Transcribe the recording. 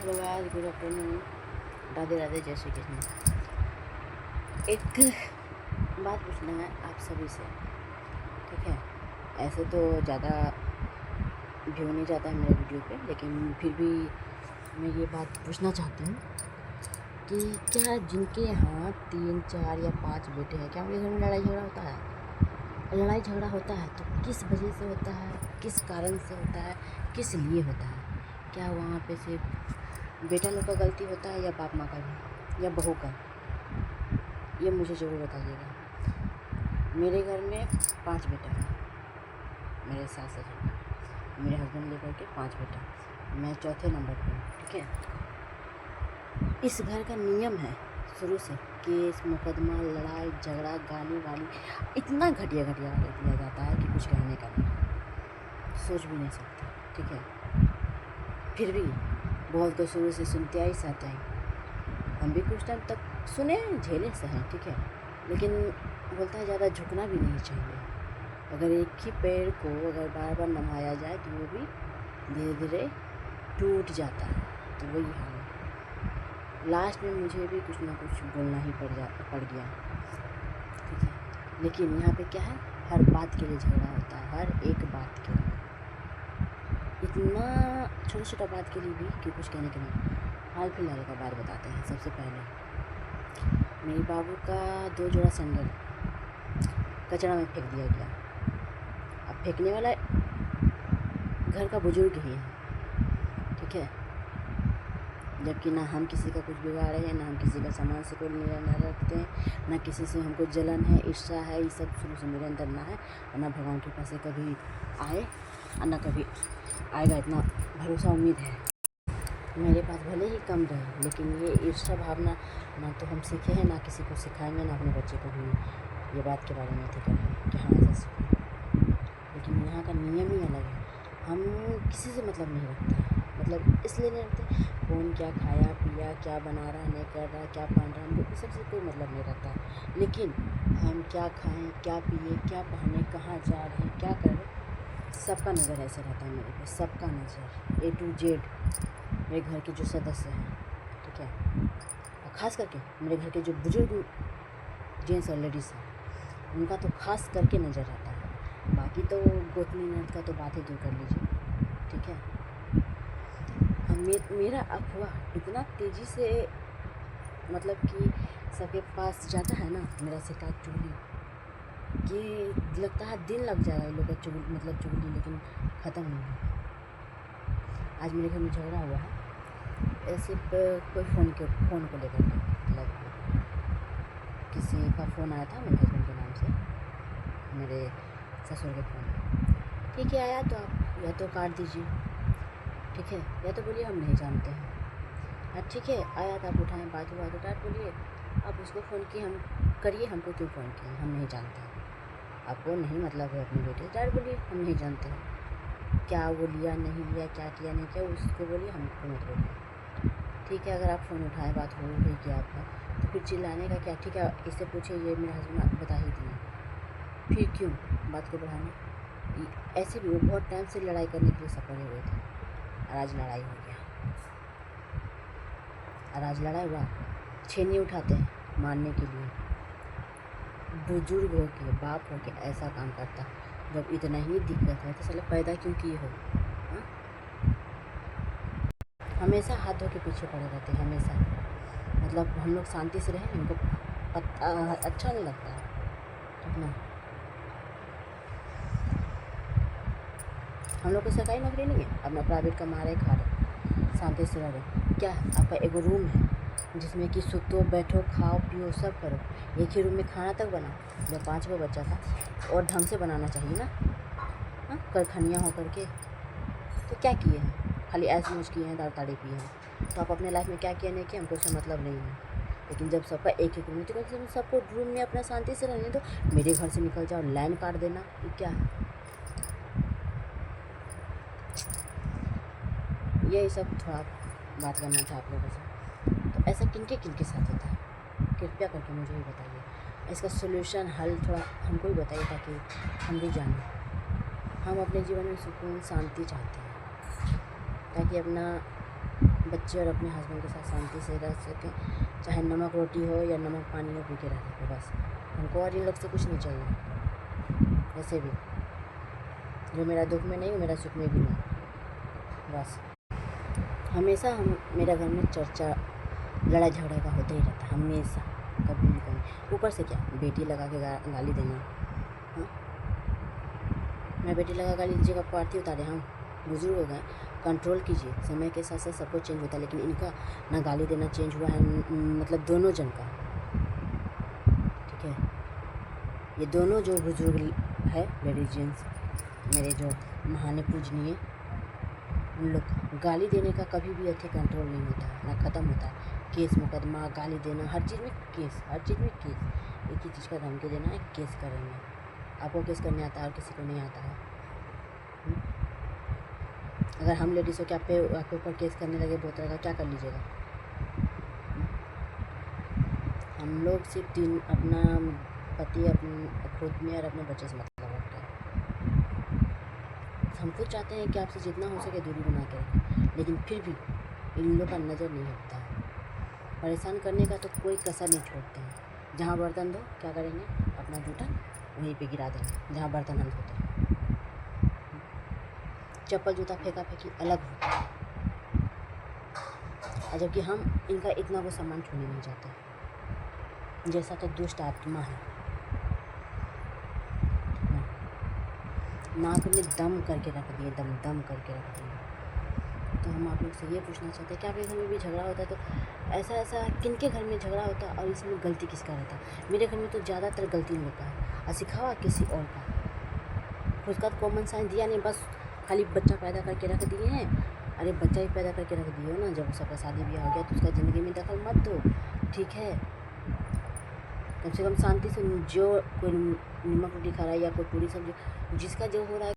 Hello guys, good afternoon. Radhe Radhe, जय श्री कृष्ण। एक बात पूछना है आप सभी से, ठीक है? ऐसे तो ज़्यादा व्यू नहीं जाता है मेरे वीडियो पे, लेकिन फिर भी मैं ये बात पूछना चाहती हूँ कि क्या जिनके यहाँ 3, 4 या 5 बेटे हैं, क्या उनके घर में लड़ाई झगड़ा होता है? लड़ाई झगड़ा होता है तो किस वजह से होता है, किस कारण से होता है, किस लिए होता है? क्या वहाँ पे सिर्फ बेटा लोग का गलती होता है या बाप माँ का भी, या बहू का? ये मुझे ज़रूर बताइएगा। मेरे घर में 5 बेटा हैं, मेरे सास ससुर, मेरे हस्बैंड लेकर के 5 बेटा, मैं चौथे नंबर पर हूँ, ठीक है? इस घर का नियम है शुरू से, केस मुकदमा, लड़ाई झगड़ा, गाली वाली, इतना घटिया घटिया गाली दिया जाता है कि कुछ कहने का नहीं, सोच भी नहीं सकते, ठीक है? फिर भी बहुत को शुरू से सुनते आई साथ आई, हम भी कुछ टाइम तक सुने, झेले सहे, ठीक है? लेकिन बोलता है ज़्यादा झुकना भी नहीं चाहिए। अगर एक ही पैर को अगर बार बार नमाया जाए तो वो भी धीरे धीरे टूट जाता है। तो वही हाल है। लास्ट में मुझे भी कुछ ना कुछ बोलना ही पड़ गया, ठीक है? लेकिन यहाँ पे क्या है, हर बात के लिए झगड़ा होता है, हर एक बात के लिए, इतना छोटा छोटा बात के लिए भी कि कुछ कहने के नहीं। हाल फिलहाल का बात बताते हैं। सबसे पहले मेरे बाबू का 2 जोड़ा सैंडल कचरा में फेंक दिया गया। अब फेंकने वाला घर का बुजुर्ग ही है, ठीक है? जबकि ना हम किसी का कुछ बिगाड़े हैं, ना हम किसी का सामान से कोई लेना रखते हैं, ना किसी से हमको जलन है, ईर्ष्या है, ये सब शुरू से मेरे अंदर ना है, और ना भगवान के पास से कभी आए और ना कभी आएगा, इतना भरोसा उम्मीद है। मेरे पास भले ही कम रहे, लेकिन ये ईर्ष्या भावना ना तो हम सीखे हैं, ना किसी को सिखाएंगे, ना अपने बच्चे को भी ये बात के बारे में करेंगे कि हाँ ऐसा सीखो। लेकिन यहाँ का नियम ही अलग है। हम किसी से मतलब नहीं रखते हैं, मतलब इसलिए नहीं रखते, कौन क्या खाया पिया, क्या बना रहा, नहीं कर रहा, क्या पहन रहा, हमको इस सबसे कोई मतलब नहीं रहता है। लेकिन हम क्या खाएँ, क्या पिए, क्या पहने, कहाँ जा रहे हैं, क्या कर रहे, सबका नज़र ऐसे रहता है मेरे पे, सबका नज़र A to Z, मेरे घर के जो सदस्य हैं, ठीक है? और ख़ास करके मेरे घर के जो बुजुर्ग जेंट्स और लेडीज़ हैं, उनका तो खास करके नज़र रहता है। बाकी तो गोतनी ननद का तो बात ही दूर कर लीजिए, ठीक है? मेरा अफ़वाह इतना तेज़ी से मतलब कि सबके पास जाता है ना, मेरा शिकायत चुगली, कि लगता है दिन लग जाएगा इन लोग का चुगली, लेकिन ख़त्म नहीं होगा। आज मेरे घर में झगड़ा हुआ है, ऐसे कोई फ़ोन को लेकर के, मतलब किसी का फ़ोन आया था मेरे हस्बैंड के नाम से, मेरे ससुर के फ़ोन। ठीक है, आया तो आप या तो काट दीजिए, ठीक है, या तो बोलिए हम नहीं जानते हैं। हाँ ठीक है, आया था, आप उठाएँ, बात हुआ तो डायरेक्ट बोलिए, आप उसको फ़ोन किए, हम करिए, हमको क्यों फ़ोन किए, हम नहीं जानते हैं। आपको नहीं मतलब है अपने बेटे, डायरेक्ट बोलिए हम नहीं जानते हैं। क्या वो लिया नहीं लिया, क्या किया नहीं किया, उसको बोलिए, हमको मत बोलिए, ठीक है? अगर आप फ़ोन उठाए, बात हो गई कि आपका, तो फिर चिल्लाने का क्या? ठीक है, इससे पूछिए, ये मेरे हस्बैंड आपको बता ही दिए, फिर क्यों बात को बढ़ाने? ऐसे भी वो बहुत टाइम से लड़ाई करने के लिए सब पड़े हुए थे, और आज लड़ाई हो गया, और आज लड़ाई हुआ, छेनी उठाते हैं मारने के लिए। बुजुर्ग हो के, बाप हो के ऐसा काम करता, जब इतना ही दिक्कत है तो साला पैदा क्यों किए हो? हाँ, हमेशा हाथ धो के पीछे पड़े रहते हैं, हमेशा। मतलब हम लोग शांति से रहें, हमको अच्छा नहीं लगता है, ठीक ना? हम लोग को सरकारी नौकरी नहीं है, अपना प्राइवेट कमा रहे, खा रहे, शांति से रह रहे। क्या है, आपका एक रूम है जिसमें कि सुतो, बैठो, खाओ पियो, सब करो। एक ही रूम में खाना तक बनाओ। जब 5 का बच्चा था, और ढंग से बनाना चाहिए ना, हाँ, करखनिया हो करके। तो क्या किए हैं? खाली ऐश मौज किए हैं, दारू ताड़ी पिए हैं। तो आप अपने लाइफ में क्या किए नहीं किए, हमको उससे मतलब नहीं है। लेकिन जब सबका एक रूम है, तो कम से कम सबको रूम में अपना शांति से रहने दो। मेरे घर से निकल जाओ, लाइन काट देना, ये क्या है? यही सब थोड़ा बात करना था आप लोगों से। तो ऐसा किनके साथ होता है, कृपया करके मुझे ही बताइए। इसका सॉल्यूशन हल थोड़ा हमको ही बताइए, ताकि हम भी जानें। हम अपने जीवन में सुकून शांति चाहते हैं, ताकि अपना बच्चे और अपने हस्बैंड के साथ शांति से रह सकें, चाहे नमक रोटी हो या नमक पानी हो, पी के रह सकें बस। हमको और इन लोग से कुछ नहीं चाहिए। वैसे भी जो मेरा दुख में नहीं वो मेरा सुख में भी नहीं, बस। हमेशा हम मेरा घर में चर्चा लड़ाई झगड़ा का होता ही रहता है, हमेशा, कभी भी कभी। ऊपर से क्या बेटी लगा के गाली देना, हाँ? मैं बेटी लगा गाली दीजिएगा, आपको आरती उतारे? हम बुजुर्ग हो गए, कंट्रोल कीजिए। समय के साथ साथ सब कुछ चेंज होता है, लेकिन इनका ना गाली देना चेंज हुआ है, मतलब दोनों जन का, ठीक है। ये दोनों जो बुजुर्ग है लेडीज जेंट्स, मेरे जो महान पूजनीय, उन लोग गाली देने का कभी भी अच्छे कंट्रोल नहीं होता है, ना ख़त्म होता है। केस मुकदमा, गाली देना, हर चीज़ में केस, हर चीज़ में केस। एक ही चीज़ का धमकी देना है, केस करेंगे। आपको केस करने आता है और किसी को नहीं आता है। अगर हम लेडीज़ हो के आपके ऊपर केस करने लगे बहुत तरह का, क्या कर लीजिएगा? हम लोग सिर्फ अपना पति, अपने खुद में और अपने बच्चे से मतलब रखते हैं। हम खुद चाहते हैं कि आपसे जितना हो सके दूरी बना के रखें, लेकिन फिर भी इन लोग का नज़र नहीं हटता है। परेशान करने का तो कोई कसर नहीं छोड़ते हैं। जहाँ बर्तन दो क्या करेंगे, अपना जूठा वहीं पे गिरा देंगे जहाँ बर्तन हम धोते हैं। चप्पल जूता फेंका फेंकी अलग होता है, जबकि हम इनका इतना वो सामान छूने नहीं जाते। जैसा तो दुष्ट आत्मा है, नाक में दम करके रख दिए, दम करके रख दिए। तो हम आप लोग से ये पूछना चाहते हैं कि आपके घर में भी झगड़ा होता है तो ऐसा किनके घर में झगड़ा होता है और इसमें गलती किसका रहता है? मेरे घर में तो ज़्यादातर गलती इन लोग का है, और सिखावा किसी और का। खुद का कॉमन सेंस दिया नहीं, बस खाली बच्चा पैदा करके रख दिए हैं। अरे बच्चा ही पैदा करके रख दिए हो ना, जब उसका शादी ब्याह हो गया तो उसका ज़िंदगी में दखल मत दो, ठीक है। कम से कम शांति से, जो कोई नमक रोटी खा रहा है या कोई पूरी सब्जी, जिसका जो हो रहा है